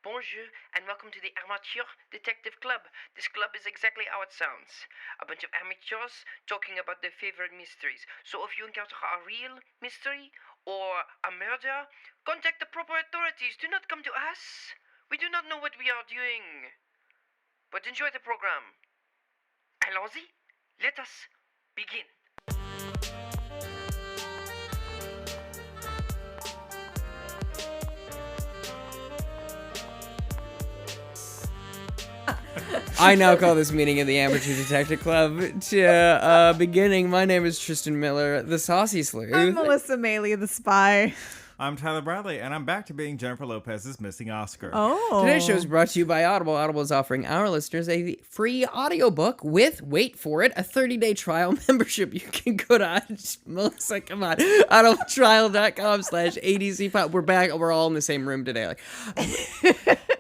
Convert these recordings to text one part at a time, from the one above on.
bonjour, and welcome to the Amateur Detective Club. This club is exactly how it sounds. A bunch of amateurs talking about their favorite mysteries. So if you encounter a real mystery or a murder, contact the proper authorities. Do not come to us. We do not know what we are doing. But enjoy the program. Allons-y. Let us begin. I now call this meeting of the Amateur Detective Club to beginning. My name is Tristan Miller, the Saucy Sleuth. I'm Melissa Meli, the spy. I'm Tyler Bradley, and I'm back to being Jennifer Lopez's missing Oscar. Oh. Today's show is brought to you by Audible. Audible is offering our listeners a free audiobook with, wait for it, a 30-day trial membership. You can go to, Melissa, come on, audibletrial.com/ADCpod. We're back. We're all in the same room today.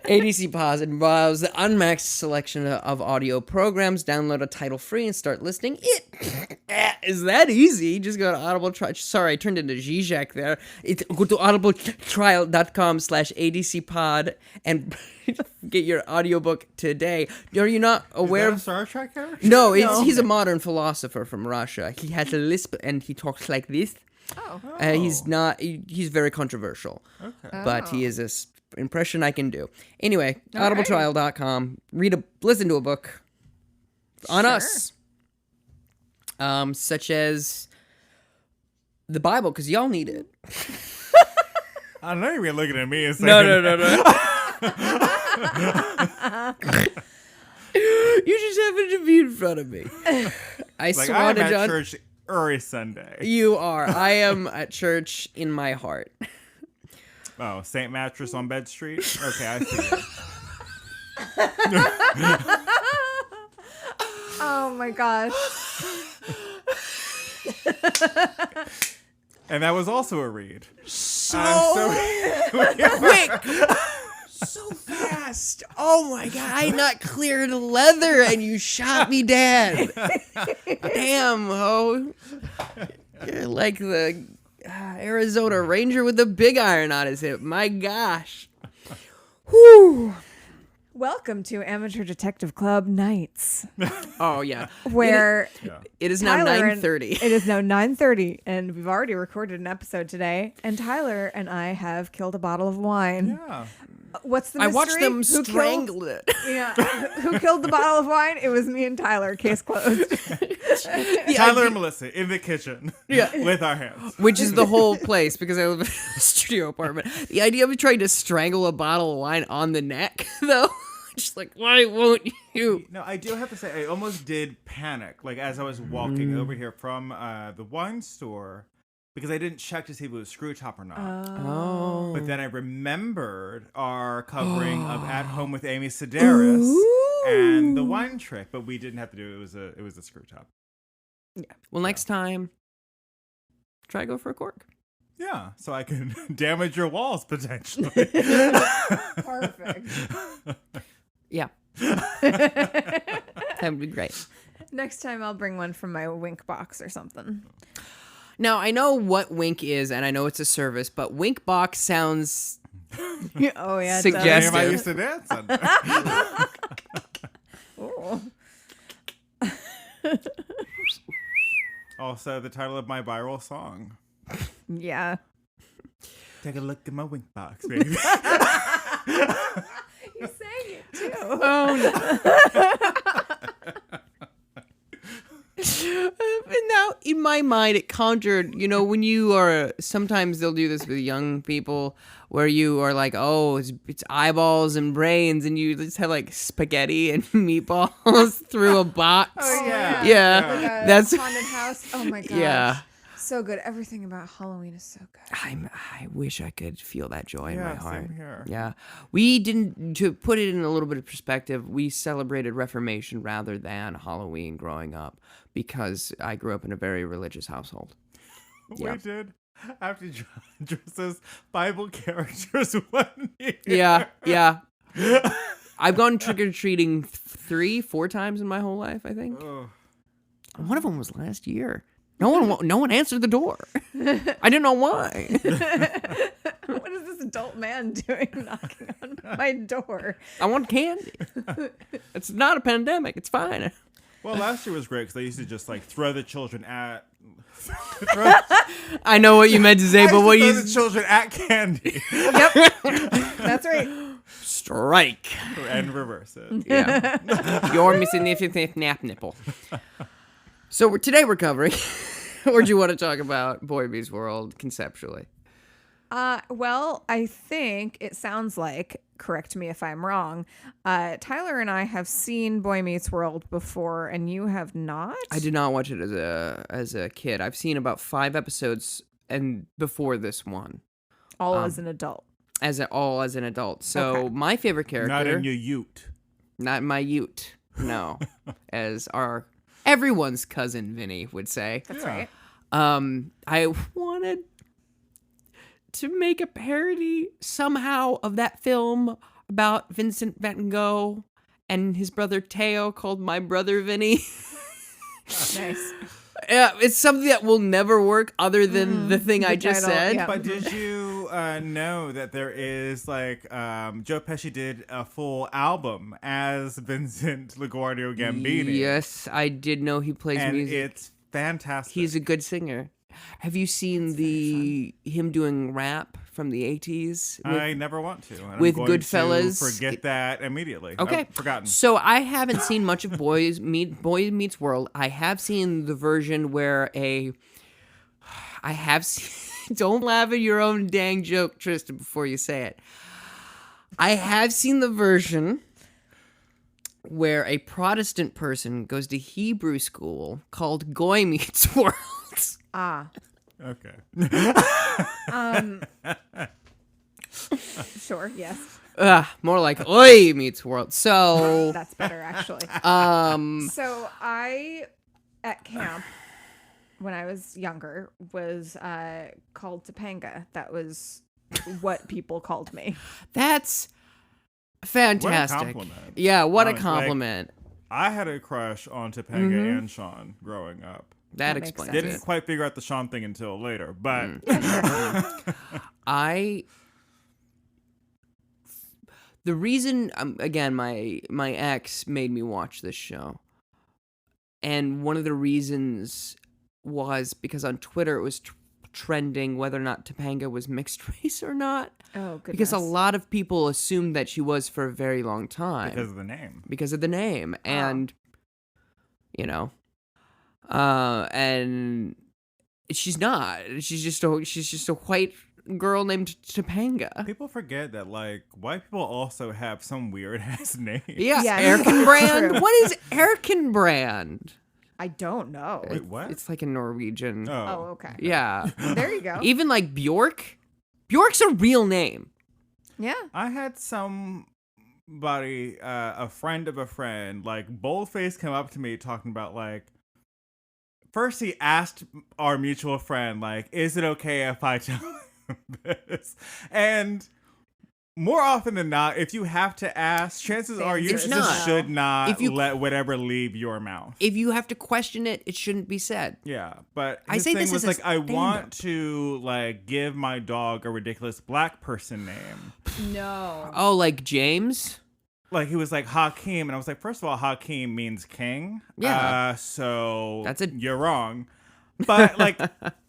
ADC Pause and browse the unmaxed selection of audio programs. Download a title free and start listening. It is that easy. Just go to Audible. Sorry, I turned into Zizek there. Go to audibletrial.com/ADCpod and get your audiobook today. Are you not aware of Star Trek character? No, he's a modern philosopher from Russia. He has a lisp and he talks like this. Oh. He's very controversial. Okay. But he is a impression I can do. Anyway, audibletrial.com. Listen to a book on us. Such as the Bible, because y'all need it. I know you're looking at me and saying... No. You just happen to be in front of me. I like, swear I'm to at John, church every Sunday. you are. I am at church in my heart. Oh, St. Mattress on Bed Street? Okay, I see it. Oh my gosh. And that was also a read. So Quick! So fast. Oh my god, I not cleared leather and you shot me dead. Damn, ho. You're like the Arizona Ranger with a big iron on his hip. My gosh. Whew. Welcome to Amateur Detective Club Nights, Oh yeah. where It is now Tyler 9:30. It is now 9:30, and we've already recorded an episode today, and Tyler and I have killed a bottle of wine. Yeah. What's the I mystery? watched them Who strangle it. Yeah. Who killed the bottle of wine? It was me and Tyler. Case closed. Tyler and Melissa in the kitchen. Yeah. With our hands. Which is the whole place, because I live in a studio apartment. The idea of trying to strangle a bottle of wine on the neck, though, just like, why won't you? No, I do have to say, I almost did panic, like, as I was walking over here from the wine store, because I didn't check to see if it was screw top or not. Oh. But then I remembered our covering of At Home with Amy Sedaris and the wine trick, but we didn't have to do it. It was a screw top. Yeah. Well, next time, try to go for a cork. Yeah, so I can damage your walls potentially. Perfect. Yeah. That would be great. Next time I'll bring one from my Wink box or something. Now, I know what Wink is, and I know it's a service, but Wink box sounds Oh yeah. Suggestive. I used to dance under. Oh. Also, the title of my viral song. Yeah. Take a look at my wink box, baby. You sang it too. Oh, no. And now, in my mind, it conjured, when you are, sometimes they'll do this with young people, where you are like, oh, it's eyeballs and brains, and you just have like spaghetti and meatballs through a box. Oh yeah. Yeah. Like a That's haunted house. Oh my gosh. Yeah. So good. Everything about Halloween is so good. I wish I could feel that joy in my heart. Same here. Yeah. We didn't, to put it in a little bit of perspective, we celebrated Reformation rather than Halloween growing up because I grew up in a very religious household. We did have to dress as Bible characters one year. Yeah. I've gone trick-or-treating 3-4 times in my whole life, I think. Ugh. One of them was last year. No one answered the door. I didn't know why. What is this adult man doing knocking on my side door. I want candy. It's not a pandemic. It's fine. Well, last year was great because they used to just like throw the children at. I know what you meant to say, but what throw you the children at candy Yep. That's right. strike. and reverse it. Yeah. Your significant nap nipple. So today we're covering, or do you want to talk about Boy Meets World conceptually? Well, I think it sounds like, correct me if I'm wrong, Tyler and I have seen Boy Meets World before, and you have not? I did not watch it as a kid. I've seen about 5 episodes and before this one. All as an adult. As an adult. So Okay. my favorite character. Not in your ute. Not my ute. No. As everyone's cousin Vinny would say. That's right. I wanted to make a parody somehow of that film about Vincent Van Gogh and his brother Teo called My Brother Vinny. Nice. Yeah, it's something that will never work other than the thing I the just title, said. yeah. But did you know that there is like Joe Pesci did a full album as Vincent LaGuardia Gambini? Yes, I did know he plays and music. it's fantastic. He's a good singer. Have you seen him doing rap from the 80s? I never want to. And with I'm going Goodfellas. to forget that immediately. Okay. I've forgotten. So I haven't seen much of Boy Meets World. I have seen the version where don't laugh at your own dang joke, Tristan, before you say it. I have seen the version where a Protestant person goes to Hebrew school called Goy Meets World. Okay. Sure, yes. More like Oi Meets World. So, That's better, actually. So I, at camp, when I was younger, was called Topanga. That was what people called me. that's fantastic. What a compliment. Yeah, what a Like, compliment. I had a crush on Topanga and Shawn growing up. That makes explains sense. it. Didn't quite figure out the Shawn thing until later, but The reason, again, my ex made me watch this show, and one of the reasons was because on Twitter it was trending whether or not Topanga was mixed race or not. Oh, goodness. Because a lot of people assumed that she was for a very long time. because of the name. Because of the name. And, and she's not. She's just a white girl named Topanga. People forget that like white people also have some weird ass names. Yeah, Yes, Erkenbrand. true. What is Erkenbrand? I don't know. Wait, what? It's like a Norwegian. Oh, okay. Yeah. There you go. Even like Bjork. Bjork's a real name. Yeah. I had somebody, a friend of a friend, like boldface come up to me talking about like. First, he asked our mutual friend, like, "Is it okay if I tell him this?" And more often than not, if you have to ask, chances are you It's just not. should not If you- let whatever leave your mouth. If you have to question it, it shouldn't be said. Yeah, but I his say thing this was as a like, I want stand-up. to like give my dog a ridiculous black person name. No. Oh, like James? Like he was like Hakeem, and I was like, first of all, Hakeem means king. Yeah. So That's you're wrong. But like,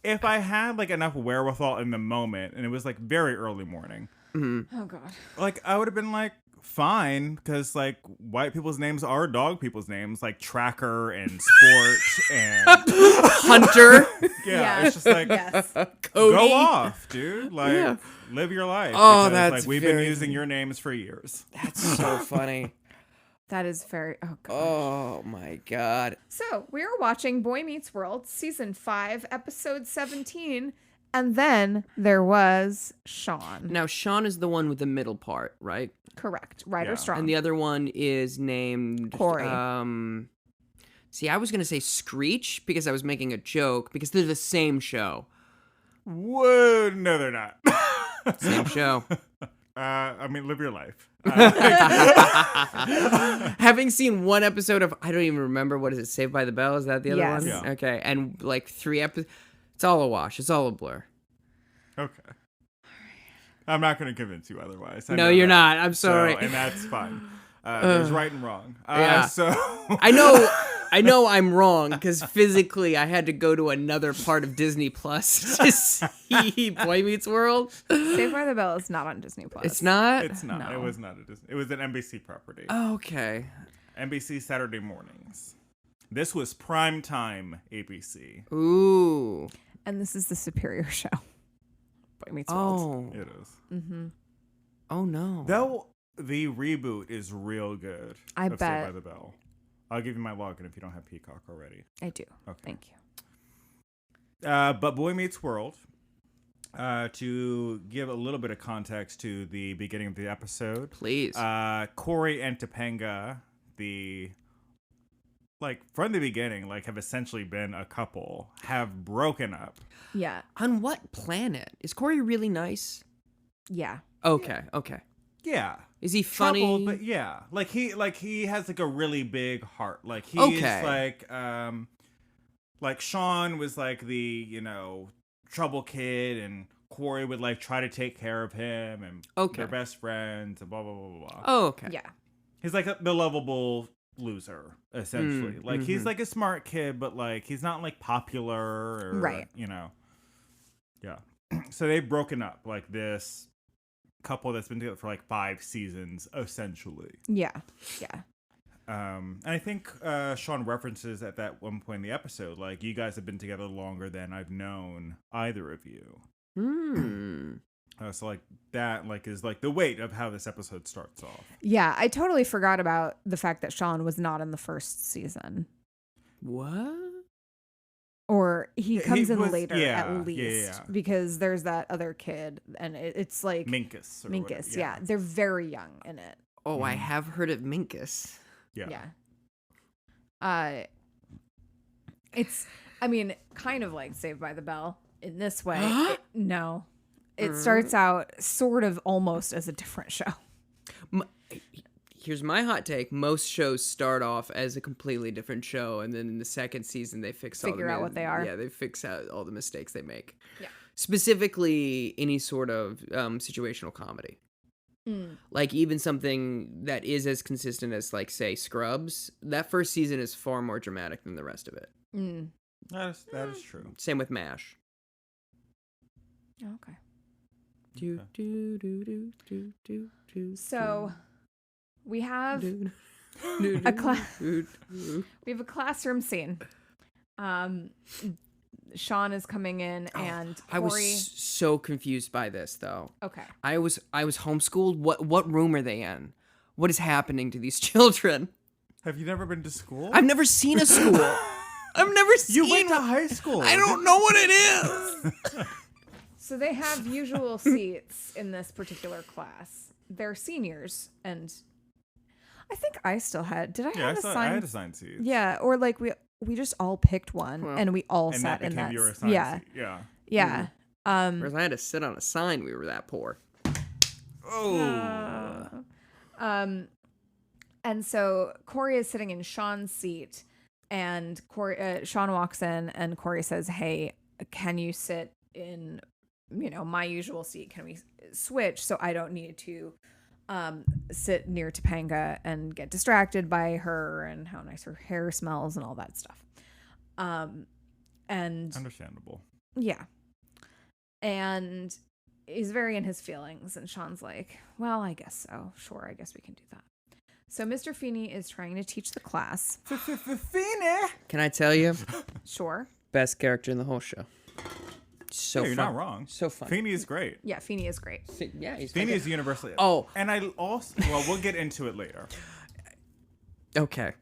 if I had like enough wherewithal in the moment, and it was like very early morning, Oh, God. like I would have been like fine, because like white people's names are dog people's names, like Tracker and Sport and Hunter? yeah, it's just like Yes. Cody? go off, dude. Like Yeah. live your life. Oh, because, that's like we've been very- using your names for years. That's so funny. That is very. Oh, God. Oh, my God. So we are watching Boy Meets World, season 5, episode 17, and then there was Shawn. Now, Shawn is the one with the middle part, right? Correct. Ryder Yeah. Strong. And the other one is named Corey. See, I was gonna say Screech because I was making a joke because they're the same show. Whoa, no, they're not. Same show. I mean, live your life. Having seen one episode of, I don't even remember, what is it, Saved by the Bell? Is that the other Yes. one? Yeah. Okay, and like 3 episodes. It's all a wash. It's all a blur. Okay. I'm not going to convince you otherwise. I No, know you're that. not. I'm sorry. And that's fine. There's right and wrong. Yeah. So I know I'm wrong because physically I had to go to another part of Disney Plus to see Boy Meets World. Saved by the Bell is not on Disney Plus. It's not? it's not. No. It was not a Disney. It was an NBC property. Okay. NBC Saturday mornings. This was prime time ABC. Ooh. And this is the superior show. Boy Meets World. Oh. It is. Mm-hmm. Oh, no. Though the reboot is real good. I of Saved bet. by the Bell. I'll give you my login if you don't have Peacock already. I do. Okay. Thank you. But Boy Meets World. To give a little bit of context to the beginning of the episode. Please. Corey and Topanga, from the beginning, have essentially been a couple, have broken up. Yeah. On what planet? Is Corey really nice? Yeah. Okay. Okay. Yeah. Is he funny? Troubled, but yeah. He has a really big heart. He's Okay. Shawn was the, trouble kid, and Corey would try to take care of him, and Okay. they're best friends, and blah blah blah blah blah. Oh, okay. Yeah. He's the lovable loser, essentially. He's a smart kid, but he's not popular or Right. Yeah. So they've broken up, this couple that's been together for 5 seasons, essentially. Yeah. Yeah. And I think Shawn references at that one point in the episode, you guys have been together longer than I've known either of you. Hmm. So that is the weight of how this episode starts off. Yeah. I totally forgot about the fact that Shawn was not in the first season. What? Or he comes in was- later yeah, at least. yeah. Because there's that other kid and it's Minkus. or whatever, Minkus. Yeah. They're very young in it. Oh, I have heard of Minkus. Yeah. It's, kind of like Saved by the Bell in this way. No. It starts out sort of almost as a different show. Here's my hot take. Most shows start off as a completely different show, and then in the second season, they Figure out what they are. Yeah, they fix out all the mistakes they make. Yeah. Specifically, any sort of situational comedy. Even something that is as consistent as, say, Scrubs. That first season is far more dramatic than the rest of it. That is true. Same with MASH. Okay. So we have we we have a classroom scene. Sean is coming in and Corey... I was so confused by this though. Okay. I was homeschooled. What room are they in? What is happening to these children? Have you never been to school? I've never seen a school. I've never seen. You went to high school. I don't know what it is. So they have usual seats in this particular class. They're seniors, and I think I still had. Did I Yeah, have I assigned? had assigned seats. Yeah, or we just all picked one, Well, and we all And sat that in became that. your assigned Yeah, seat. Yeah. yeah. Whereas I had to sit on a sign. We were that poor. Oh. And so Corey is sitting in Sean's seat, and Sean walks in, and Corey says, "Hey, can you sit in, my usual seat? Can we switch so I don't need to sit near Topanga and get distracted by her and how nice her hair smells and all that stuff." And Understandable. yeah. And he's very in his feelings, and Sean's like, "Well, I guess so. Sure, I guess we can do that." So Mr. Feeney is trying to teach the class. Feeney. Can I tell you? Sure. Best character in the whole show. So You're fun. not wrong. So fun. Feeney is great. Yeah, Feeney is great. Yeah, he's Feeney is universally. Oh. And I also. Well, we'll get into it later. Okay.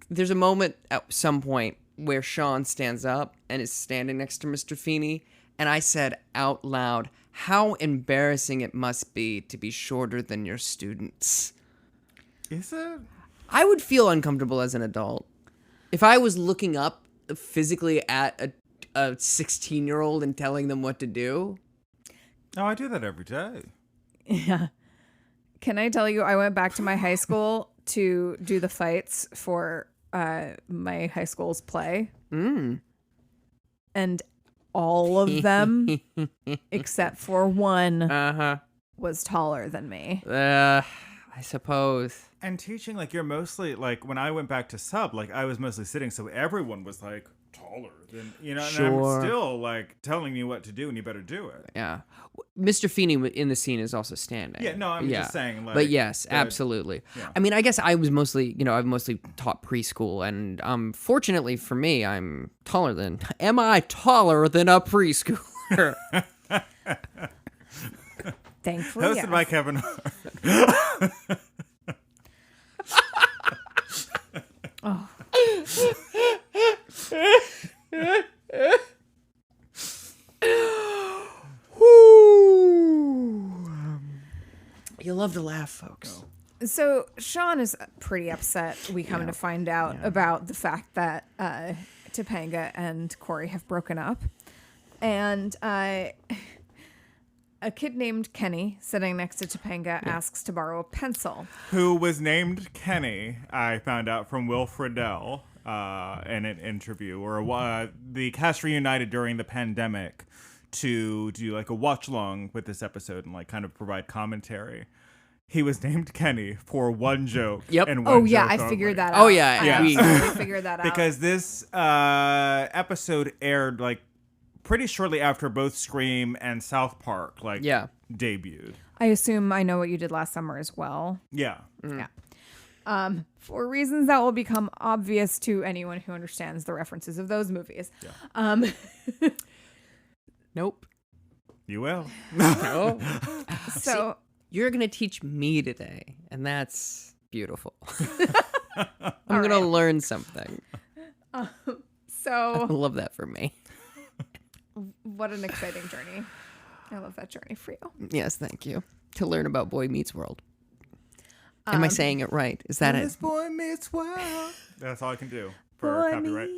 There's a moment at some point where Sean stands up and is standing next to Mr. Feeney, and I said out loud, "How embarrassing it must be to be shorter than your students." Is it? I would feel uncomfortable as an adult. If I was looking up physically at a 16-year-old and telling them what to do. Oh, I do that every day. Yeah. Can I tell you, I went back to my high school to do the fights for my high school's play. And all of them, except for one, Uh-huh. was taller than me. I suppose. And teaching, like, you're mostly, like, when I went back to sub, like, I was mostly sitting, so everyone was, like, taller than, you know, Sure. and I'm still, like, telling you what to do, and you better do it. Yeah. Mr. Feeney in the scene is also standing. Yeah, no, I'm just saying, like... But yes, the- absolutely. yeah. I mean, I guess I was mostly, I've mostly taught preschool, and fortunately for me, am I taller than a preschooler? Thankfully, Hosted yes. by Kevin Hart. Oh. You love to laugh, folks. So Shawn is pretty upset. We come to find out about the fact that Topanga and Corey have broken up. And a kid named Kenny, sitting next to Topanga, asks to borrow a pencil. Who was named Kenny, I found out from Will Friedle in an interview, or the cast reunited during the pandemic to do like a watch along with this episode and like kind of provide commentary. He was named Kenny for one joke. Yep. And one Oh, yeah, joke I only. figured that out. Oh, yeah, I yeah. absolutely figured that out. Because this episode aired like pretty shortly after both Scream and South Park debuted. I assume I Know What You Did Last Summer as well. Yeah. Yeah. For reasons that will become obvious to anyone who understands the references of those movies. Yeah. Nope. You will. No. So You're going to teach me today, and that's beautiful. I'm going to learn something. I so love that for me. what an exciting journey. I love that journey for you. Yes, thank you. To learn about Boy Meets World. Am I saying it right? Is that it? This boy meets world. That's all I can do for copyright.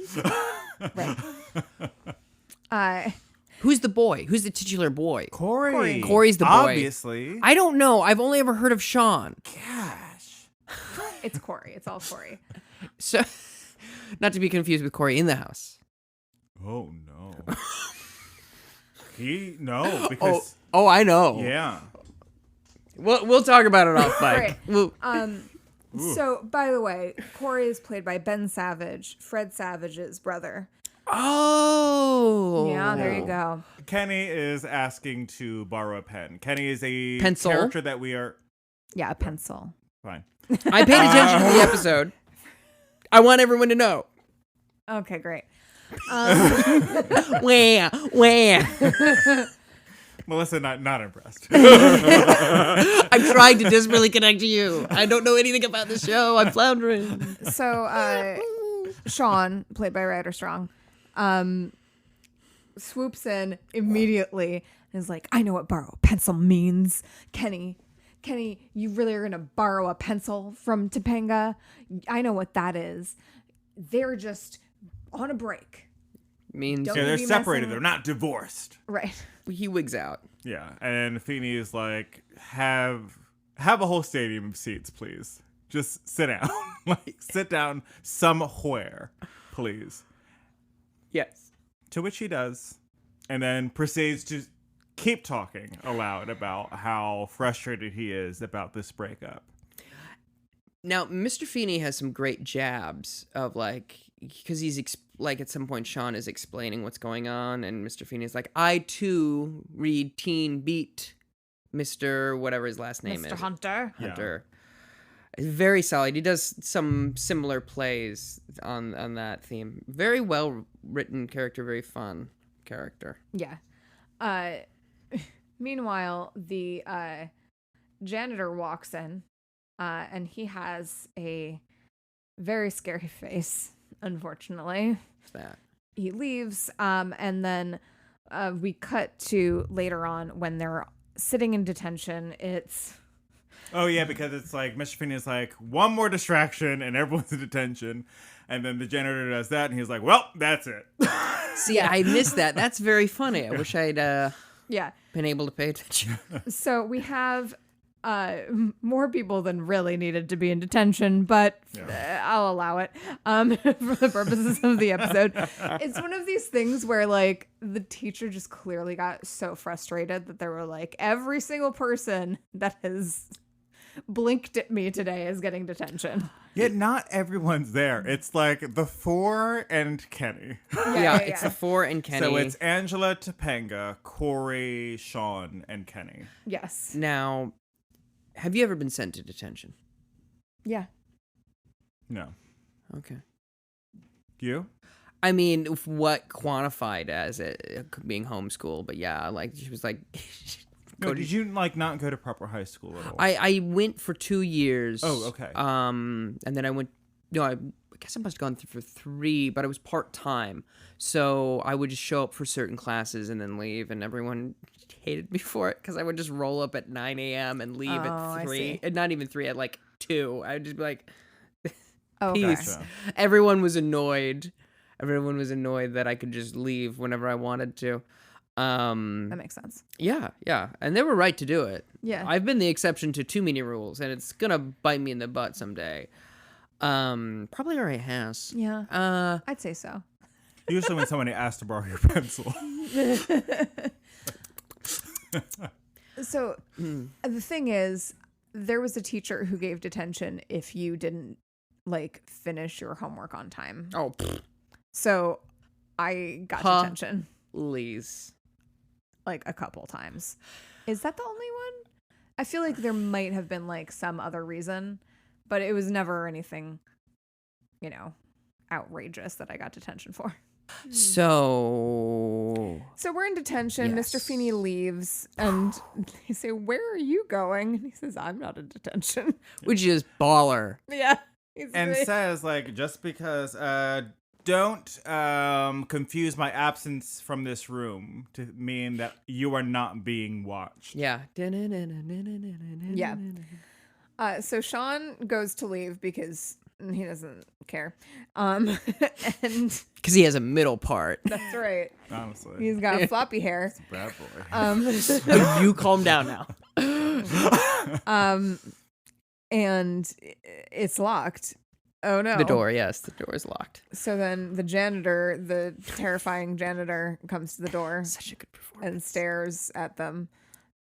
Right. Who's the boy? Who's the titular boy? Corey. Corey's the boy. Obviously. I don't know. I've only ever heard of Shawn. Gosh. It's Corey. It's all Corey. So, not to be confused with Corey in the house. Oh no. Because Oh, I know. yeah. We'll talk about it off mic. Right. We'll- So, by the way, Corey is played by Ben Savage, Fred Savage's brother. Oh. Yeah, there you go. Kenny is asking to borrow a pen. Kenny is a Pencil? character that we are Yeah, a pencil. fine. I paid attention to the episode. I want everyone to know. Okay, great. Wah. Melissa not impressed. I'm trying to desperately connect to you. I don't know anything about the show. I'm floundering. So, Shawn, played by Ryder Strong, swoops in immediately and is like, I know what borrow a pencil means. Kenny, you really are going to borrow a pencil from Topanga? I know what that is. They're just on a break. Means Don't- Yeah, they're be separated. messing- They're not divorced. Right. he wigs out. Yeah, and Feeney is like, have a whole stadium of seats, please. Just sit down. Like, sit down somewhere, please. Yes. To which he does, and then proceeds to keep talking aloud about how frustrated he is about this breakup. Now, Mr. Feeney has some great jabs of like, because he's at some point Shawn is explaining what's going on, and Mr. Feeney's like, I too read Teen Beat, Mr. whatever his last name is. Mr. Hunter. Hunter. Very solid. He does some similar plays on that theme. Very well written character, very fun character. Yeah. Meanwhile, the janitor walks in, and he has a very scary face, unfortunately. What's that? He leaves, and then we cut to later on when they're sitting in detention. It's... Oh, yeah, because it's like, Mr. Feeney is like, one more distraction, and everyone's in detention. And then the janitor does that, and he's like, well, that's it. See, I missed that. That's very funny. I wish I'd Yeah. been able to pay attention. So we have more people than really needed to be in detention, but I'll allow it for the purposes of the episode. It's one of these things where like the teacher just clearly got so frustrated that they were like, every single person that has blinked at me today is getting detention. Yet not everyone's there. It's like the 4 and Kenny. Yeah, it's the 4 and Kenny. So it's Angela, Topanga, Corey, Shawn, and Kenny. Yes. Now, have you ever been sent to detention? Yeah. No. Okay. You? I mean, what quantified as it being homeschool, but yeah, like she was like. No, did you like not go to proper high school at all? I went for 2 years. Oh, okay. And then I went. No, I guess I must have gone through for 3, but I was part time, so I would just show up for certain classes and then leave, and everyone hated me for it because I would just roll up at 9 a.m. and leave at 3, and not even 3, at like 2. I would just be like, peace. Gotcha. Everyone was annoyed. Everyone was annoyed that I could just leave whenever I wanted to. That makes sense. Yeah, and they were right to do it. Yeah. I've been the exception to too many rules, and it's gonna bite me in the butt someday. Probably already has. Yeah. I'd say so. Usually when somebody asks to borrow your pencil. So the thing is, there was a teacher who gave detention if you didn't like finish your homework on time. Oh, So I got detention please. like a couple times. Is that the only one? I feel like there might have been like some other reason, but it was never anything, outrageous that I got detention for. So we're in detention. Yes. Mr. Feeney leaves, and they say, "Where are you going?" And he says, "I'm not in detention." which is baller. Yeah. And says, like, just because, don't confuse my absence from this room to mean that you are not being watched. Yeah. Yeah. So Shawn goes to leave because he doesn't care. And Because he has a middle part. that's right. Honestly. He's got floppy hair. Bad boy. You calm down now. And it's locked. Oh no. The door is locked. So then the janitor, the terrifying janitor, comes to the door Such a good performance. and stares at them.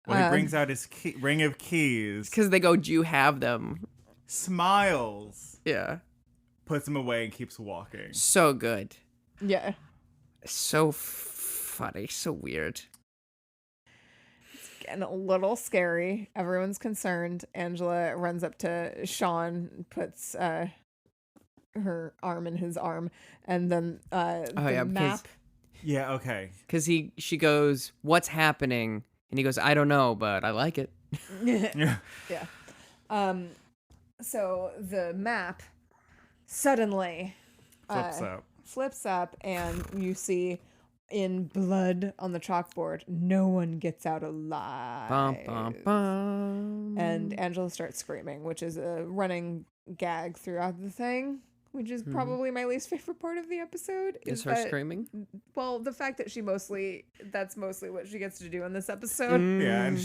When he brings out his ring of keys, Because they go, do you have them? smiles, Yeah. puts them away, and keeps walking. So good. Yeah. So funny. So weird. Getting a little scary. Everyone's concerned. Angela runs up to Shawn, puts her arm in his arm, and then the map. Yeah, okay. Because she goes, what's happening? And he goes, I don't know, but I like it. Yeah. Yeah. So the map suddenly flips up, and you see in blood on the chalkboard, no one gets out alive. Bum, bum, bum. And Angela starts screaming, which is a running gag throughout the thing, which is probably my least favorite part of the episode. Is her screaming? Well, the fact that that's mostly what she gets to do in this episode. Yeah, and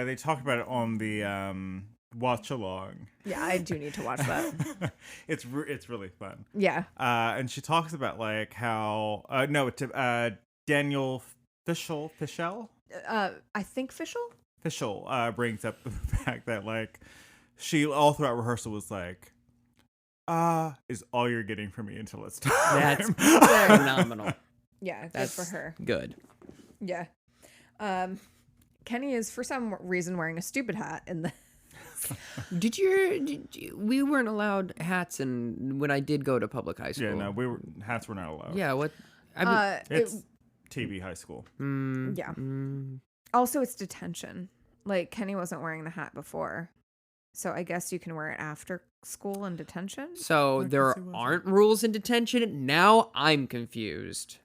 they talked about it on the watch along. Yeah, I do need to watch that. It's really fun. Yeah. And she talks about like how Daniel Fischel. I think Fischel brings up the fact that like she all throughout rehearsal was like, is all you're getting from me until it's time. That's phenomenal. Yeah, That's good for her. Good. Yeah. Kenny is for some reason wearing a stupid hat in the We weren't allowed hats when I did go to public high school. Yeah, no, hats were not allowed. Yeah, what? It's TV high school. Yeah. Also, it's detention. Like, Kenny wasn't wearing the hat before. So I guess you can wear it after school in detention? So there aren't rules in detention? Now I'm confused.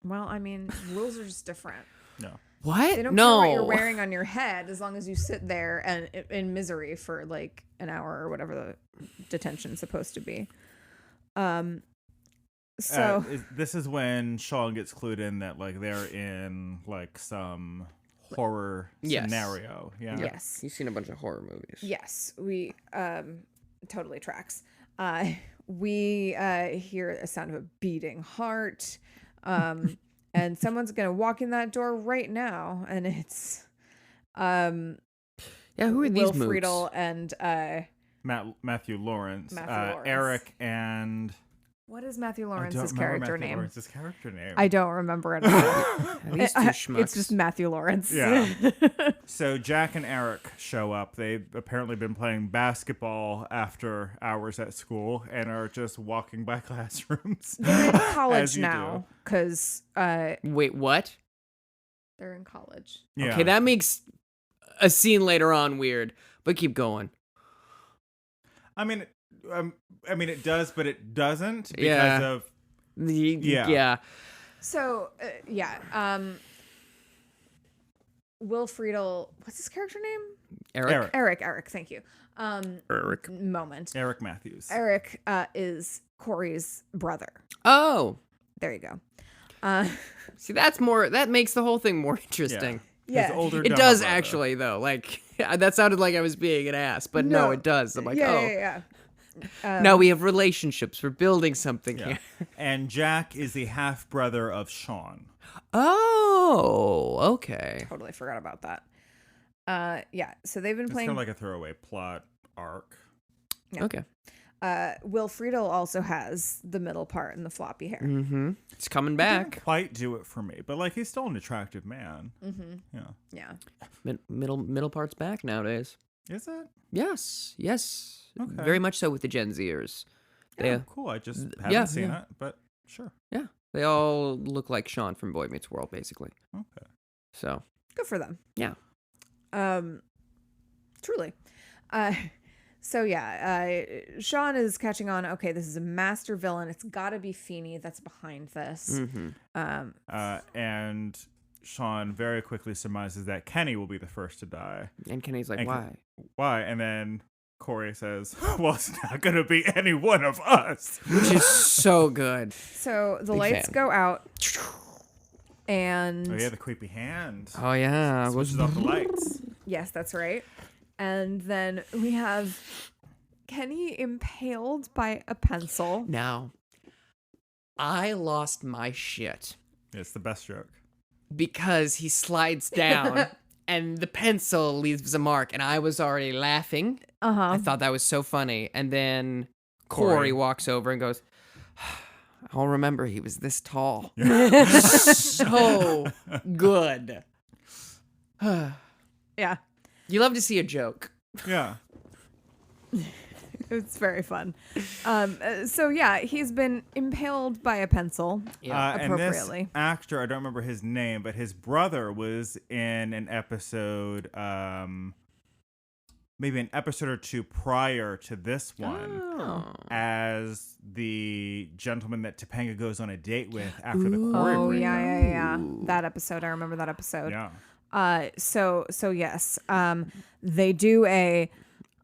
Well, I mean, rules are just different. No. What? They don't no. care what you're wearing on your head as long as you sit there and in misery for like an hour or whatever the detention's supposed to be. So this is when Shawn gets clued in that like they're in like some horror Yes. scenario. Yeah. Yes. You've seen a bunch of horror movies. Yes, we totally tracks. We hear a sound of a beating heart, and someone's gonna walk in that door right now, and it's Yeah, who are these Will mooks? Friedle and Matthew Lawrence, Matthew Lawrence. Eric, and what is Matthew I Lawrence's don't remember character Matthew name? Lawrence's character name. I don't remember it. At all. Are these two schmucks? It's just Matthew Lawrence. Yeah. So Jack and Eric show up. They've apparently been playing basketball after hours at school and are just walking by classrooms. They're in As college you now because Wait, what? they're in college. Yeah. Okay, that makes a scene later on weird, but keep going. I mean, it does, but it doesn't because Yeah. of Yeah. So Will Friedle, what's his character name? Eric. Eric, thank you. Eric. Moment. Eric Matthews. Eric is Corey's brother. Oh, There you go. see, that makes the whole thing more interesting. Yeah. His older, It dumber does brother. actually, though. Like that sounded like I was being an ass, but no, it does. I'm like, yeah. now we have relationships. We're building something Yeah. here. And Jack is the half brother of Shawn. Oh, okay. Totally forgot about that. Yeah. So they've been It's playing. kind of like a throwaway plot arc. Yeah. Okay. Will Friedle also has the middle part and the floppy hair. Mm-hmm. It's coming Didn't back. quite do it for me, but like he's still an attractive man. Mm-hmm. Yeah. Yeah. Middle part's back nowadays. Is it? Yes. Okay. Very much so with the Gen Zers. Yeah, They, cool. I just haven't yeah, seen yeah. it, but sure. yeah, they all look like Shawn from Boy Meets World, basically. Okay. So Good for them. yeah. Truly. So yeah, Shawn is catching on. Okay, this is a master villain. It's got to be Feeney that's behind this. Mm-hmm. And Shawn very quickly surmises that Kenny will be the first to die. And Kenny's like, And why? Why? And then Corey says, "Well, it's not gonna be any one of us." Which is so good. So the Big lights fan. go out, and Oh yeah, the creepy hand. Oh yeah. Switches off the lights. yes, that's right. And then we have Kenny impaled by a pencil. Now, I lost my shit It's the best joke. because he slides down and the pencil leaves a mark, and I was already laughing. I thought that was so funny. And then Corey walks over and goes, I'll remember he was this tall. So good. Yeah, You love to see a joke. Yeah. it's very fun. So yeah, he's been impaled by a pencil. And this Appropriately. actor, I don't remember his name, but his brother was in an episode, maybe an episode or two prior to this one, Oh. as the gentleman that Topanga goes on a date with after the Corey Oh breakup. yeah. That episode, I remember that episode. Yeah. So yes. They do a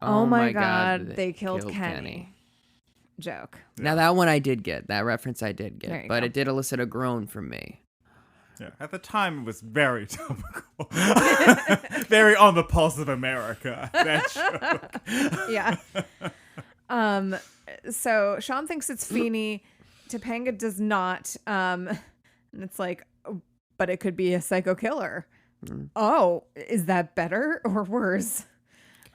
oh my god, they killed Kenny joke. Now that one I did get. That reference I did There get. you But go. it did elicit a groan from me. Yeah. At the time, it was very topical. Very on the pulse of America. That joke. Yeah. So Shawn thinks it's Feeney. Topanga does not. And it's like, oh, but it could be a psycho killer. Oh, is that better or worse?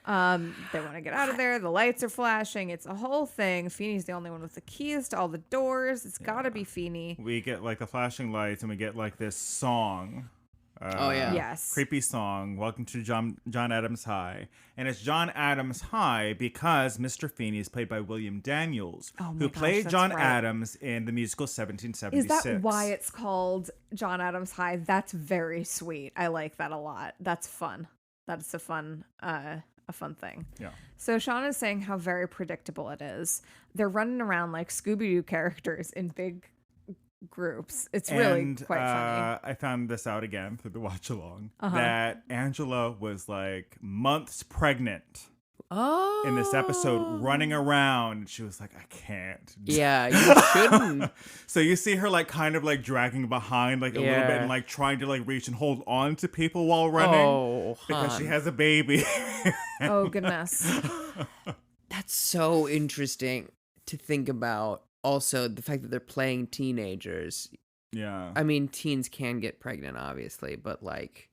They want to get out of there. The lights are flashing. It's a whole thing. Feeney's the only one with the keys to all the doors. It's got to be Feeney. We get like the flashing lights, and we get like this song. Oh, yeah. Yes. Creepy song. Welcome to John Adams High, and it's John Adams High because Mr. Feeney is played by William Daniels, Oh my who gosh, played that's John right. Adams in the musical 1776. Is that why it's called John Adams High? That's very sweet. I like that a lot. That's fun. That's a fun thing. Yeah. So Shawn is saying how very predictable it is. They're running around like Scooby-Doo characters in big groups. It's really And, quite funny. I found this out again through the watch along Uh-huh. that Angela was like months pregnant in this episode running around. And she was like, I can't. Yeah, you shouldn't. So you see her like kind of like dragging behind like a little bit and like trying to like reach and hold on to people while running because she has a baby. Oh, goodness. That's so interesting to think about. Also, the fact that they're playing teenagers. Yeah. I mean, teens can get pregnant, obviously, but like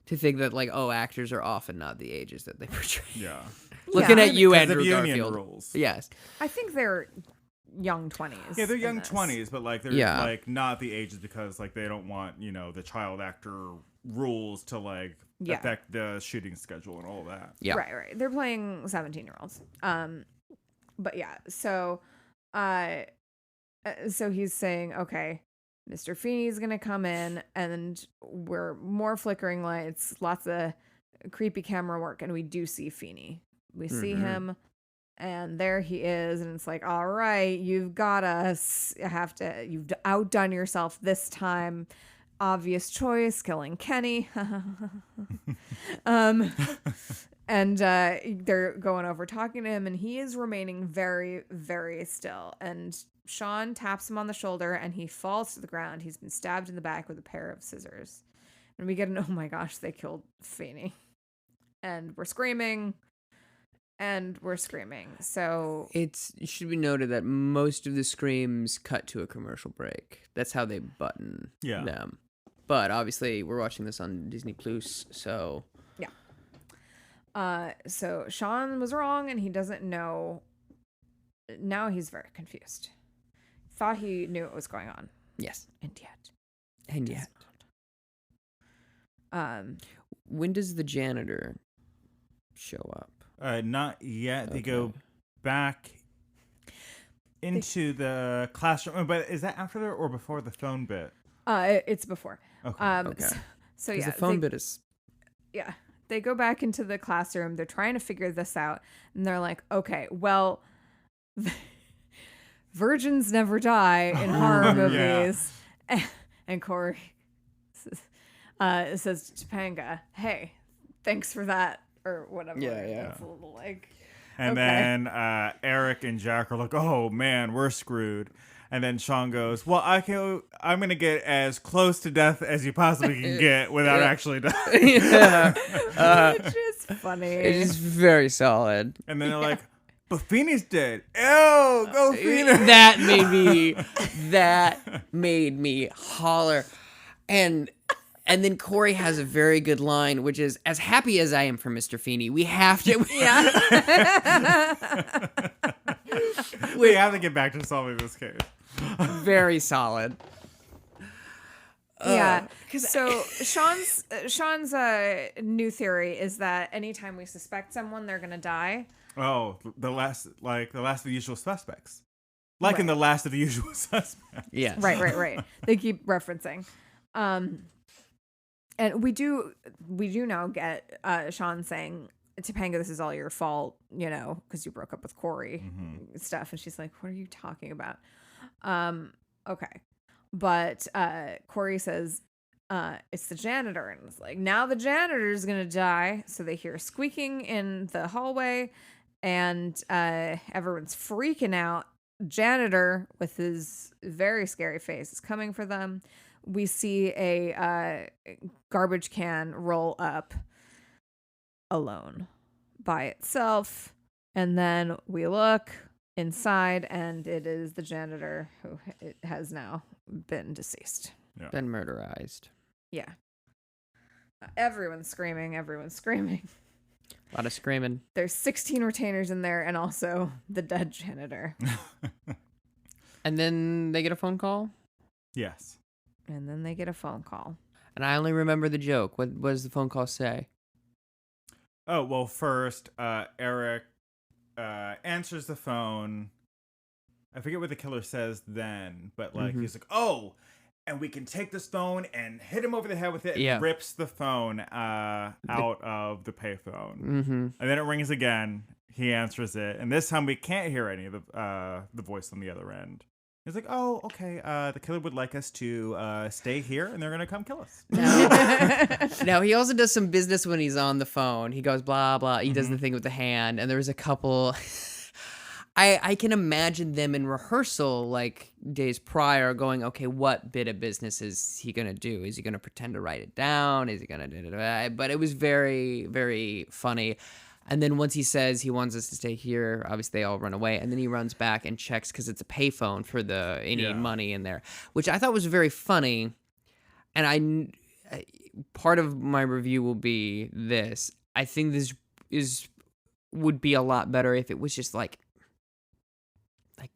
to think that like, actors are often not the ages that they portray. Yeah. Looking at you, Because of Andrew union Garfield. rules. Yes. I think they're young 20s. Yeah, they're in young this. 20s, but like they're like not the ages because like they don't want, the child actor rules to like affect the shooting schedule and all that. Yeah. Right. They're playing 17-year-olds. But yeah, so he's saying, okay, Mr. Feeney's gonna come in, and we're more flickering lights, lots of creepy camera work, and we do see Feeney. We see him, and there he is, and it's like, all right, you've got us. You've outdone yourself this time. Obvious choice, killing Kenny. And they're going over talking to him, and he is remaining very, very still. And Shawn taps him on the shoulder, and he falls to the ground. He's been stabbed in the back with a pair of scissors. And we get an, oh my gosh, they killed Feeney. And we're screaming. So It should be noted that most of the screams cut to a commercial break. That's how they button them. But obviously, we're watching this on Disney Plus, so... So Shawn was wrong, and he doesn't know. Now he's very confused. Thought he knew what was going on. Yes. And yet. When does the janitor show up? Not yet. They go back into the classroom. But is that after or before the phone bit? It's before. Okay. So the phone bit is... Yeah. They go back into the classroom. They're trying to figure this out. And they're like, okay, well, virgins never die in horror movies. And Corey says to Topanga, hey, thanks for that. Or whatever. Yeah. It's a little like... And then Eric and Jack are like, oh, man, we're screwed. And then Shawn goes, well, I'm going to get as close to death as you possibly can get without actually dying. Which is funny. It is very solid. And then they're like, but Feeney's dead. Ew, go Feeney. That made me holler. And then Corey has a very good line, which is, as happy as I am for Mr. Feeney, we have to... We have to get back to solving this case. Very solid. So Shawn's new theory is that anytime we suspect someone, they're gonna die. Oh, the last of the Usual Suspects, in the Last of the Usual Suspects. Yes. Right. They keep referencing, and we do now get Shawn saying, Topanga, this is all your fault, because you broke up with Corey stuff. And she's like, what are you talking about? Okay. But Corey says, it's the janitor. And it's like, now the janitor's going to die. So they hear squeaking in the hallway, and everyone's freaking out. Janitor, with his very scary face, is coming for them. We see a garbage can roll up alone by itself, and then we look inside, and it is the janitor, who it has now been deceased. Been murderized. Yeah. Everyone's screaming. A lot of screaming. There's 16 retainers in there, and also the dead janitor. And then they get a phone call? Yes. And then they get a phone call. And I only remember the joke. What does the phone call say? Oh, well, first, Eric answers the phone. I forget what the killer says then, but he's like, oh, and we can take this phone and hit him over the head with it. Yeah. And rips the phone out of the payphone. Mm-hmm. And then it rings again. He answers it. And this time we can't hear any of the voice on the other end. He's like, oh, okay, the killer would like us to stay here, and they're going to come kill us. No, he also does some business when he's on the phone. He goes, blah, blah. He does the thing with the hand. And there's a couple... I can imagine them in rehearsal, like, days prior, going, okay, what bit of business is he going to do? Is he going to pretend to write it down? Is he going to... But it was very, very funny. And then once he says he wants us to stay here, obviously they all run away. And then he runs back and checks because it's a payphone for the any money in there, which I thought was very funny. And part of my review will be this. I think this would be a lot better if it was just like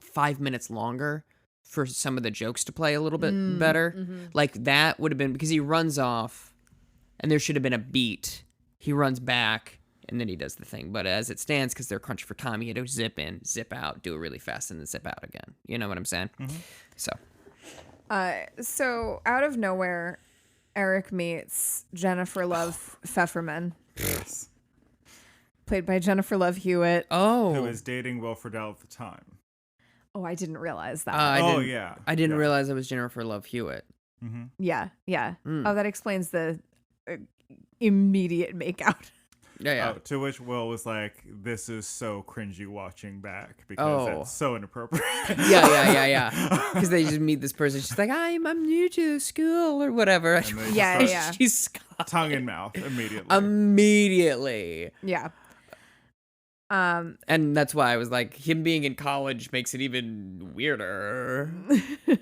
5 minutes longer for some of the jokes to play a little bit better. Mm-hmm. Like that would have been, because he runs off and there should have been a beat. He runs back. And then he does the thing. But as it stands, because they're crunched for time, he had to zip in, zip out, do it really fast, and then zip out again. You know what I'm saying? Mm-hmm. So out of nowhere, Eric meets Jennifer Love Pfefferman, played by Jennifer Love Hewitt. Oh. Who was dating Will Friedle at the time. Oh, I didn't realize that. I didn't realize it was Jennifer Love Hewitt. Mm-hmm. Yeah. Oh, that explains the immediate makeout. Yeah. To which Will was like, this is so cringy watching back because that's so inappropriate. Yeah. Because they just meet this person. She's like, I'm new to the school or whatever. Yeah. She's tongue in mouth immediately. Yeah. And that's why I was like, him being in college makes it even weirder.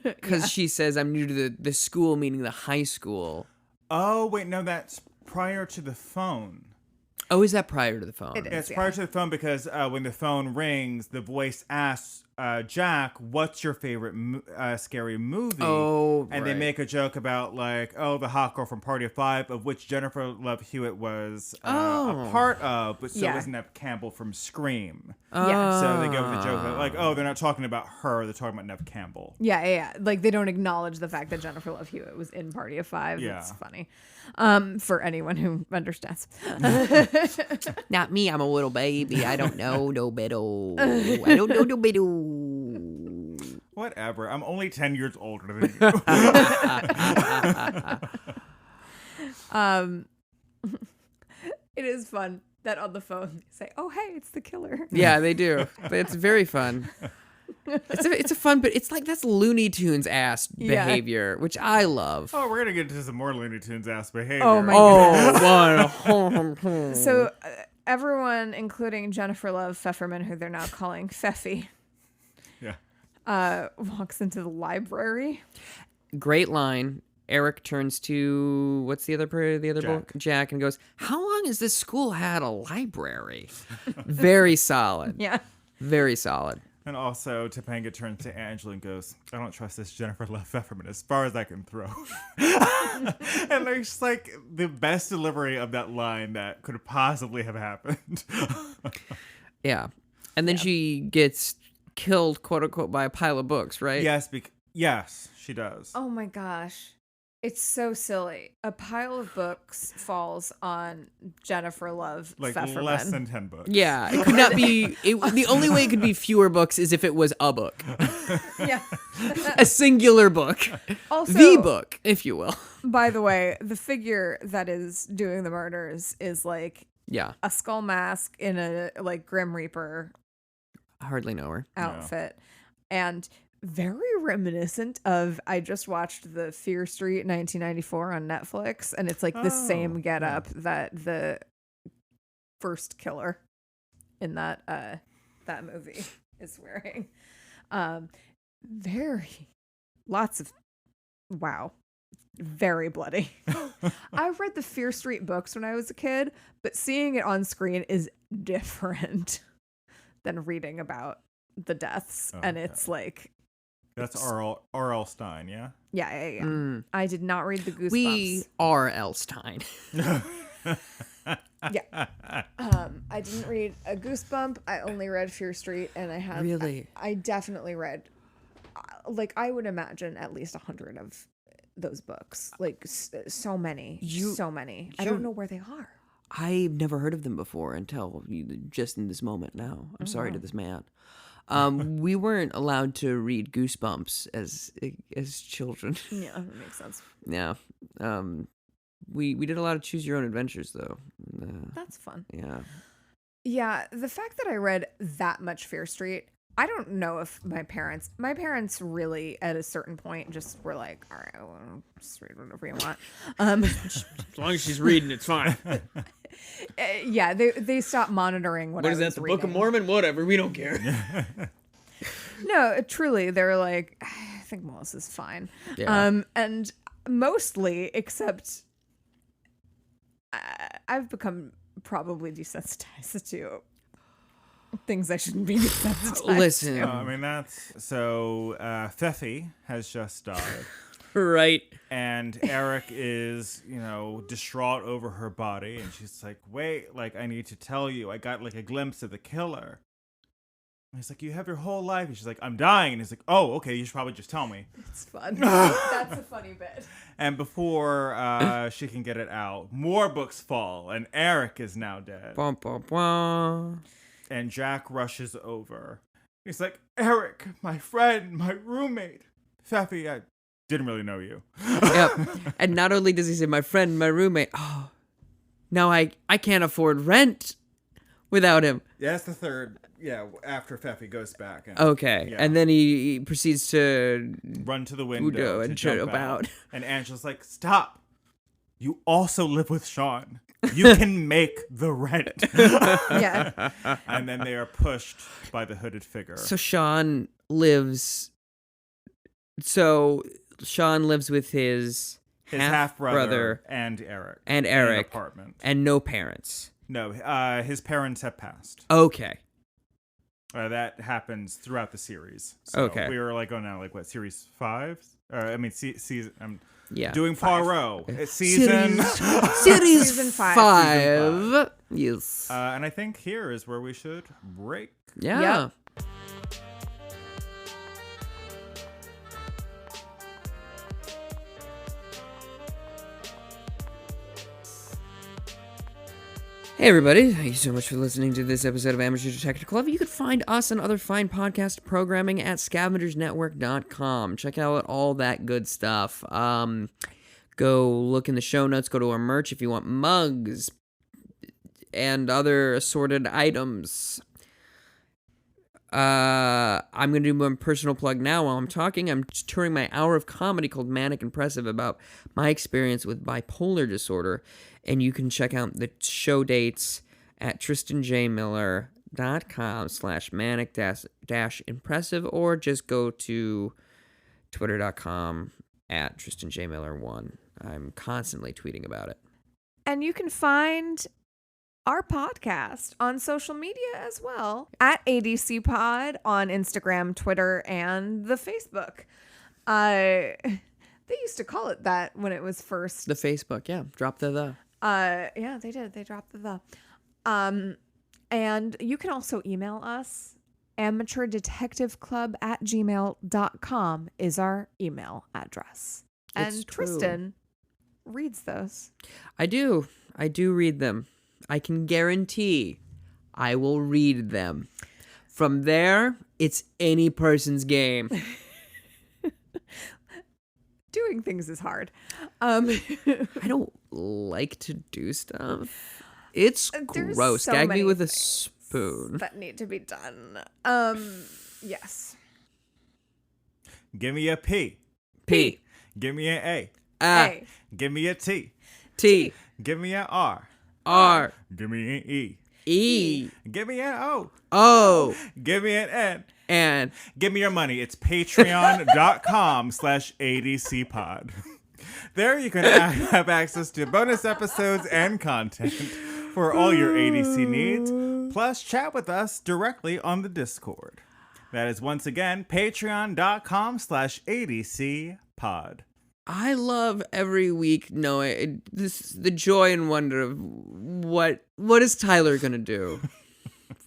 Because she says, I'm new to the school, meaning the high school. Oh, wait, no, that's prior to the phone. Oh, is that prior to the phone? It is, It's prior to the phone because when the phone rings, the voice asks Jack, what's your favorite scary movie? Oh, and they make a joke about like, the hot girl from Party of Five, of which Jennifer Love Hewitt was a part of, but so was Neve Campbell from Scream. Yeah. So they go with the joke that, like, they're not talking about her, they're talking about Neve Campbell. Yeah. Like they don't acknowledge the fact that Jennifer Love Hewitt was in Party of Five. Yeah. It's funny. For anyone who understands. Not me. I'm a little baby. I don't know no better. I don't know no better. Whatever. I'm only 10 years older than you. It is fun that on the phone they say, "Oh, hey, it's the killer." Yeah, they do. But it's very fun. It's a fun, but it's like that's Looney Tunes ass behavior, which I love. Oh, we're gonna get into some more Looney Tunes ass behavior. Oh my god! So everyone, including Jennifer Love Pfefferman, who they're now calling Pfeffy, walks into the library. Great line. Eric turns to what's the other book? Jack, and goes, "How long has this school had a library?" Very solid. Yeah. Very solid. And also, Topanga turns to Angela and goes, I don't trust this Jennifer Love Pfefferman as far as I can throw. And there's like the best delivery of that line that could possibly have happened. Yeah. And then she gets killed, quote unquote, by a pile of books, right? Yes, she does. Oh my gosh. It's so silly. A pile of books falls on Jennifer Love Like Pfefferman. less than 10 books. Yeah. It could not be. The only way it could be fewer books is if it was a book. Yeah. A singular book. Also, the book, if you will. by the way, the figure that is doing the murders is like a skull mask in a like Grim Reaper I hardly know her. outfit. And very reminiscent of, I just watched the Fear Street 1994 on Netflix, and it's like the same getup that the first killer in that movie is wearing. Very bloody. I read the Fear Street books when I was a kid, but seeing it on screen is different than reading about the deaths. And it's like, that's R.L. Stein, yeah? Yeah. I did not read the Goosebumps. We are Elstein. Yeah. I didn't read a Goosebump. I only read Fear Street, and I had I definitely read, like, I would imagine at least 100 of those books. Like, so many. So many. I don't know where they are. I've never heard of them before until just in this moment now. I'm sorry to this man. We weren't allowed to read Goosebumps as children. Yeah, that makes sense. Yeah. We did a lot of choose your own adventures though. That's fun. Yeah. Yeah, the fact that I read that much Fear Street, I don't know if my parents really at a certain point just were like, all right, well, just read whatever you want. As long as she's reading, it's fine. Yeah, they stopped monitoring what I was the reading. Book of Mormon? Whatever, we don't care. No, truly, they're like, I think Melissa's fine. Yeah. And mostly, except I've become probably desensitized to things I shouldn't be desensitized Listen. to. I mean, that's so. Fefi has just died, Right. and Eric is, distraught over her body, and she's like, "Wait, like I need to tell you, I got like a glimpse of the killer." And he's like, "You have your whole life," and she's like, "I'm dying," and he's like, "Oh, okay, you should probably just tell me." It's fun. That's a funny bit. And before she can get it out, more books fall, and Eric is now dead. Bum, bum, bum. And Jack rushes over. He's like, "Eric, my friend, my roommate. Fefi, I didn't really know you." Yep. And not only does he say, my friend, my roommate, now I can't afford rent without him. Yeah, that's the third. Yeah, after Fefi goes back. And, Okay. Yeah. And then he proceeds to run to the window and to jump jump out. And Angela's like, "Stop. You also live with Shawn. You can make the rent." Yeah. And then they are pushed by the hooded figure. So Shawn lives with his half brother brother and Eric. and in an Eric apartment. and no parents. No, his parents have passed. Okay. That happens throughout the series. So Okay. we were like, series 5? Season. I'm Yeah. doing 5. Poirot. It's season. Series Season 5. 5. Yes. And I think here is where we should break. Yeah. Yep. Hey everybody, thank you so much for listening to this episode of Amateur Detective Club. You can find us and other fine podcast programming at scavengersnetwork.com. Check out all that good stuff. Go look in the show notes, go to our merch if you want mugs and other assorted items. I'm going to do my personal plug now while I'm talking. I'm touring my hour of comedy called Manic Impressive about my experience with bipolar disorder. And you can check out the show dates at tristanjmiller.com/manic-impressive or just go to twitter.com at tristanjmiller1. I'm constantly tweeting about it. And you can find our podcast on social media as well at ADC Pod on Instagram, Twitter, and the Facebook. They used to call it that when it was first. The Facebook, yeah. Drop the. Yeah, they did. They dropped the. And you can also email us. amateurdetectiveclub@gmail.com is our email address. It's And true. Tristan reads those. I do read them. I can guarantee I will read them. From there, it's any person's game. Doing things is hard. I don't like to do stuff. It's There's gross. so Gag me many with a things spoon. that need to be done. Yes. Give me a P. P. Give me an A. A. Give me a T. T. Give me an R. R. Give me an E. E. Give me an O. O. Give me an N. And Give me your money. It's patreon.com/ADCpod. There you can have access to bonus episodes and content for all your ADC needs, plus chat with us directly on the Discord. That is once again patreon.com/ADCpod. I love every week knowing the joy and wonder of what is Tyler gonna do?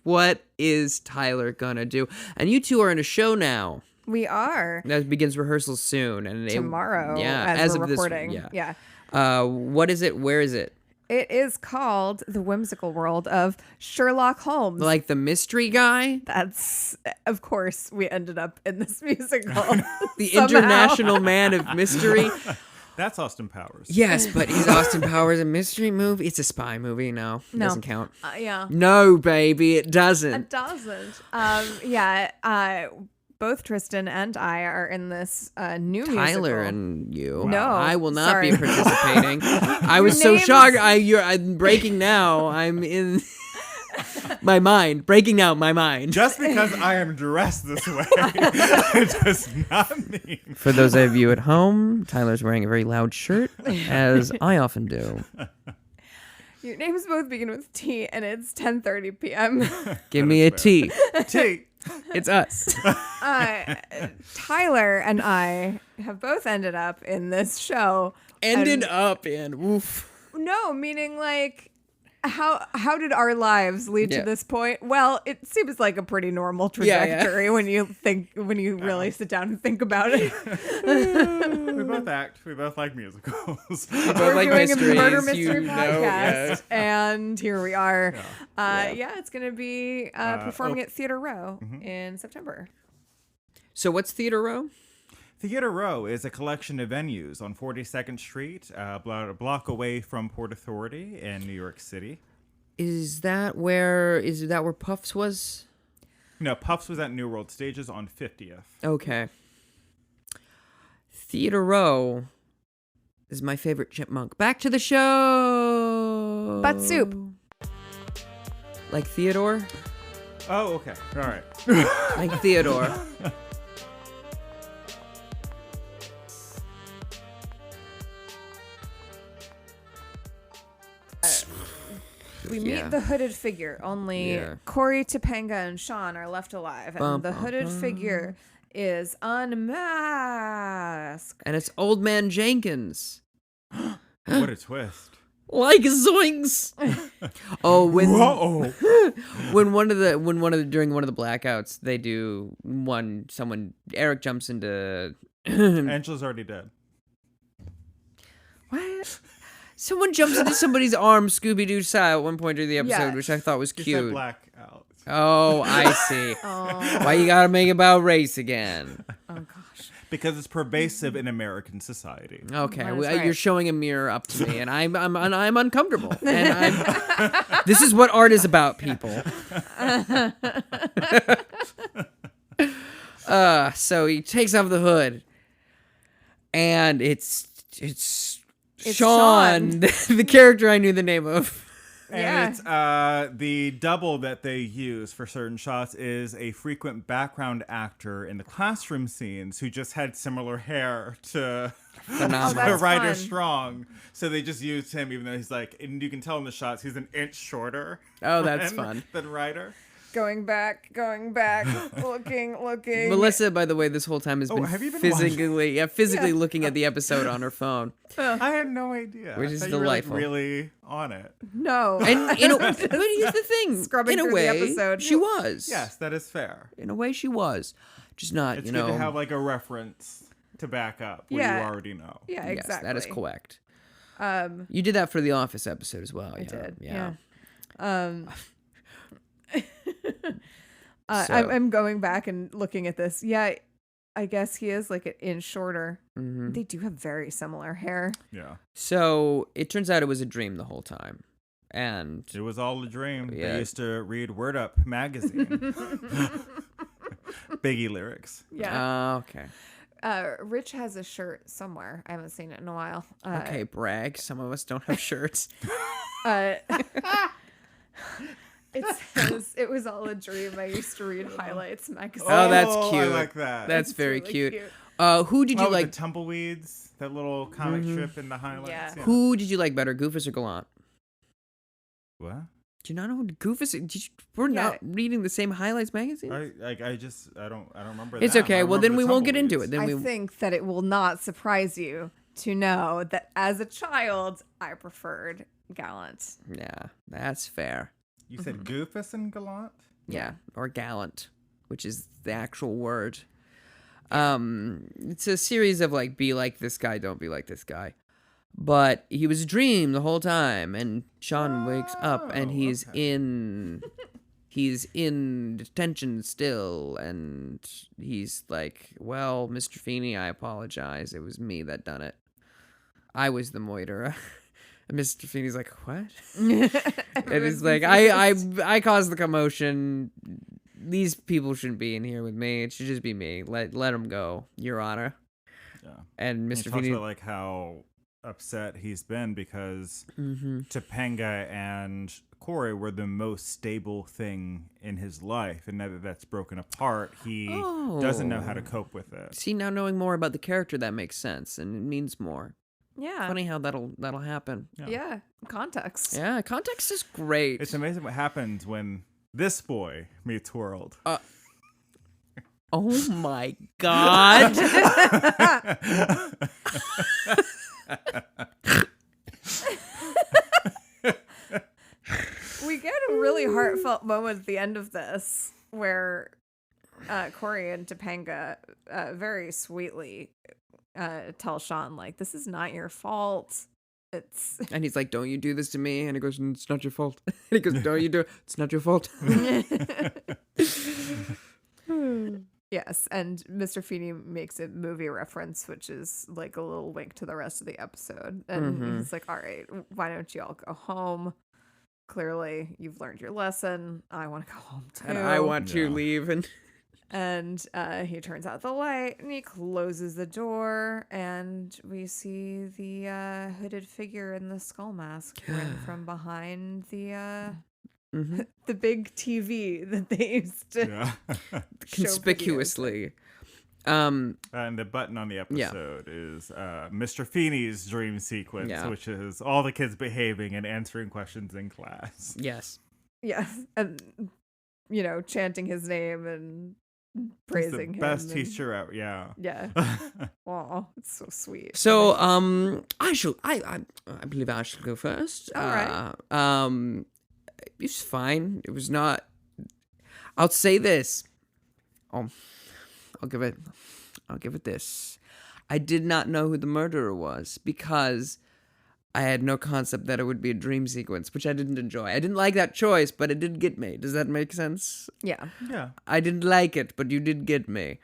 What is Tyler gonna do? And you two are in a show now. We are. That begins rehearsals soon. And Tomorrow. yeah, As of we're recording. this. Yeah. What is it? Where is it? it is called The Whimsical World of Sherlock Holmes. Like the mystery guy? That's, of course, we ended up in this musical. The somehow. International Man of Mystery? That's Austin Powers. Yes, but is Austin Powers a mystery movie? It's a spy movie. No, it doesn't count. Yeah. No, baby, it doesn't. It doesn't. Both Tristan and I are in this new Tyler musical. and you. No, I will not sorry. be participating. I was so names- shocked. I'm breaking now. I'm in my mind. Breaking out my mind. Just because I am dressed this way, it does not mean. For those of you at home, Tyler's wearing a very loud shirt, as I often do. Your names both begin with T, and it's 10:30 p.m. Give me a T. T. It's us. Tyler and I have both ended up in this show. Ended up in. Oof. No, meaning like how did our lives lead Yeah. to this point? Well, it seems like a pretty normal trajectory when you really sit down and think about it. We both act. We both like musicals. We're like doing mysteries, a murder you mystery know, podcast, and here we are. Yeah. It's going to be performing at Theater Row in September. So what's Theater Row? Theater Row is a collection of venues on 42nd Street, a block away from Port Authority in New York City. Is that where Puffs was? No, Puffs was at New World Stages on 50th. Okay. Theater Row is my favorite chipmunk. Back to the show. Butt soup. Like Theodore? Oh, okay. All right. Like Theodore. We Yeah. meet the hooded figure. Only Yeah. Corey, Topanga, and Sean are left alive, and Bum, the bum, hooded bum. figure is unmasked. And it's Old Man Jenkins. What a twist. Like zoinks. Oh, Whoa. during one of the blackouts, they do Eric jumps into Angela's already dead. what? Someone jumps into somebody's arm, Scooby-Doo style, at one point during the episode, Yeah. which I thought was You said cute. blackout. Oh, I see. Oh, Why you gotta make it about race again? oh gosh. Because it's pervasive in American society. Okay, That is well, right. you're showing a mirror up to me, and I'm uncomfortable. And this is what art is about, people. So he takes off the hood, and it's Shawn, the character I knew the name of. Yeah. And it's the double that they use for certain shots is a frequent background actor in the classroom scenes who just had similar hair to Phenomenal. that's Ryder fun. Strong. So they just used him even though he's like, and you can tell in the shots he's an inch shorter. Oh, that's fun. Than Ryder. Going back, looking. Melissa, by the way, this whole time has been have you been physically looking at the episode on her phone. I had no idea. Which I is thought you were, like, delightful. really on it. No. And but here's the thing: Scrubbing in a through the way, episode. she was. Yes, that is fair. In a way, she was. Just not, It's you good know. to have like a reference to back up what Yeah. you already know. Yeah, Yes, exactly. that is correct. Um, You did that for the Office episode as well. I did. Yeah. So- I'm going back and looking at this. Yeah, I guess he is like an inch shorter. Mhm. They do have very similar hair. Yeah. So it turns out it was a dream the whole time, and It was all a dream. Yeah. They used to read Word Up magazine. Biggie lyrics. Yeah. okay. Rich has a shirt somewhere. I haven't seen it in a while. Okay, brag. Some of us don't have shirts. It says, "It was all a dream. I used to read Highlights magazine." Oh, that's I cute. like that. That's It's very really cute. Who did you with like? the tumbleweeds, that little comic strip in the highlights. Yeah. Who did you like better, Goofus or Gallant? What? Do you not know who Goofus? We're not reading the same Highlights magazine. I don't remember. It's them. okay. I Well, remember then the we won't get into it. tumbleweeds. Then I we. think that it will not surprise you to know that as a child, I preferred Gallant. Yeah, that's fair. You said Goofus and Gallant. Yeah, or gallant, which is the actual word. It's a series of like, be like this guy, don't be like this guy. but he was a dream the whole time, and Shawn wakes up and he's in detention still, and he's like, well, Mr. Feeney, I apologize. It was me that done it. I was the moiter. And Mr. Feeney's like, what? And he's like, I caused the commotion. These people shouldn't be in here with me. It should just be me. Let them go, Your Honor. Yeah. And He Mr. talks Feeney, about like how upset he's been because Topanga and Corey were the most stable thing in his life, and now that that's broken apart, he doesn't know how to cope with it. see, now knowing more about the character, that makes sense, and it means more. Yeah. Funny how that'll happen. Yeah. Context. Yeah, context is great. It's amazing what happens when this boy meets world. Oh my god. We get a really heartfelt moment at the end of this where Corey and Topanga very sweetly tell Shawn, like, this is not your fault. It's And he's like, don't you do this to me? And he goes, it's not your fault. And he goes, don't you do it? It's not your fault. yes, and Mr. Feeney makes a movie reference, which is like a little wink to the rest of the episode. And he's like, all right, why don't you all go home? Clearly, you've learned your lesson. I want to go home too. And I want to leave. And he turns out the light and he closes the door, and we see the hooded figure in the skull mask grin from behind the the big TV that they used to show conspicuously. And the button on the episode is Mr. Feeney's dream sequence, which is all the kids behaving and answering questions in class. Yes. Yes, and chanting his name and praising him. He's the best teacher out. Yeah. Yeah. Wow, it's so sweet. So I believe I shall go first. All right. It was fine. It was not. I'll say this. I'll give it this. I did not know who the murderer was because I had no concept that it would be a dream sequence, which I didn't enjoy. I didn't like that choice, but it did get me. Does that make sense? Yeah. Yeah. I didn't like it, but you did get me.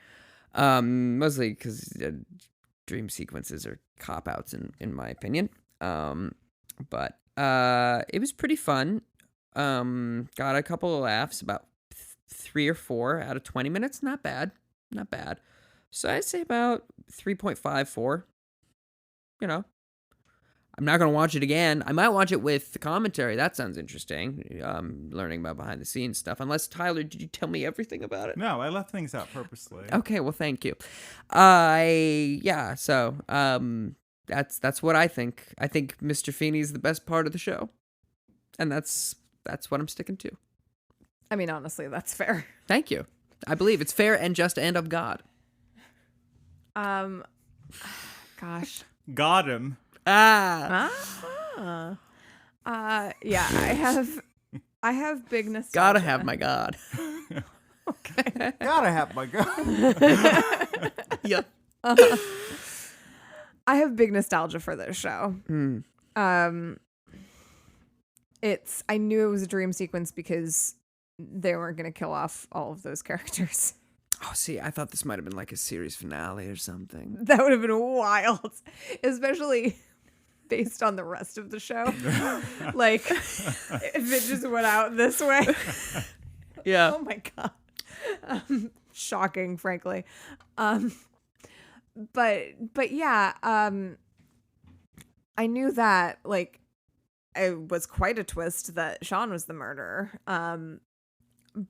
Mostly because dream sequences are cop-outs, in my opinion. But it was pretty fun. Got a couple of laughs, about 3 or 4 out of 20 minutes. Not bad. Not bad. So I'd say about 3.5, 4. I'm not going to watch it again. I might watch it with the commentary. That sounds interesting. Learning about behind the scenes stuff. Unless, Tyler, did you tell me everything about it? No, I left things out purposely. Okay, well, thank you. So that's what I think. I think Mr. Feeney's the best part of the show. And that's what I'm sticking to. I mean, honestly, that's fair. Thank you. I believe it's fair and just and of God. Gosh. Got him. Yeah, I have big nostalgia. Gotta have my God. Okay. Gotta have my God. Yeah. I have big nostalgia for this show. I knew it was a dream sequence because they weren't going to kill off all of those characters. Oh, see, I thought this might have been like a series finale or something. That would have been wild, especially based on the rest of the show. Like, if it just went out this way. Yeah. Oh my God. Shocking, frankly. But yeah, I knew that, like, it was quite a twist that Shawn was the murderer.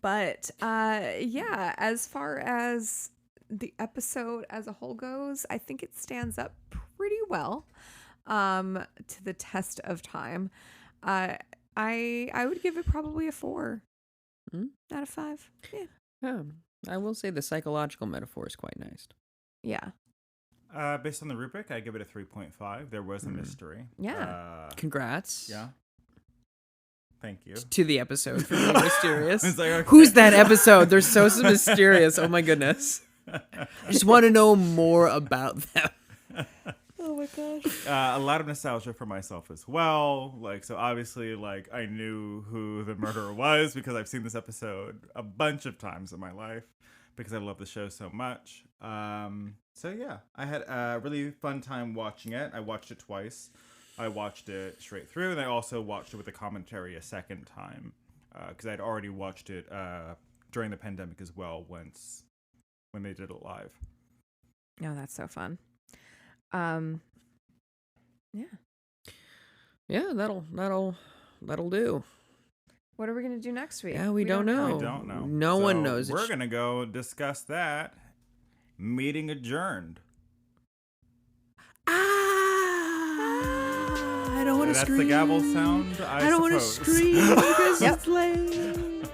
But yeah, as far as the episode as a whole goes, I think it stands up pretty well to the test of time. I would give it probably a 4 out of 5. Yeah. I will say the psychological metaphor is quite nice. Yeah. Based on the rubric, I give it a 3.5. There was a mystery. Yeah. Congrats. Yeah. Thank you. To the episode for being mysterious. It's like, okay. Who's that episode? They're so mysterious. Oh my goodness. I just want to know more about them. Oh my gosh. A lot of nostalgia for myself as well. Like, so obviously, like, I knew who the murderer was because I've seen this episode a bunch of times in my life because I love the show so much. So yeah, I had a really fun time watching it. I watched it twice. I watched it straight through, and I also watched it with a commentary a second time because I'd already watched it during the pandemic as well once when they did it live. Oh, that's so fun. Yeah. Yeah, that'll do. What are we gonna do next week? Yeah, we don't know. We don't know. No one knows. We're gonna go discuss that. Meeting adjourned. I don't want to That's scream. the gavel sound. I don't want to suppose. scream because it's late.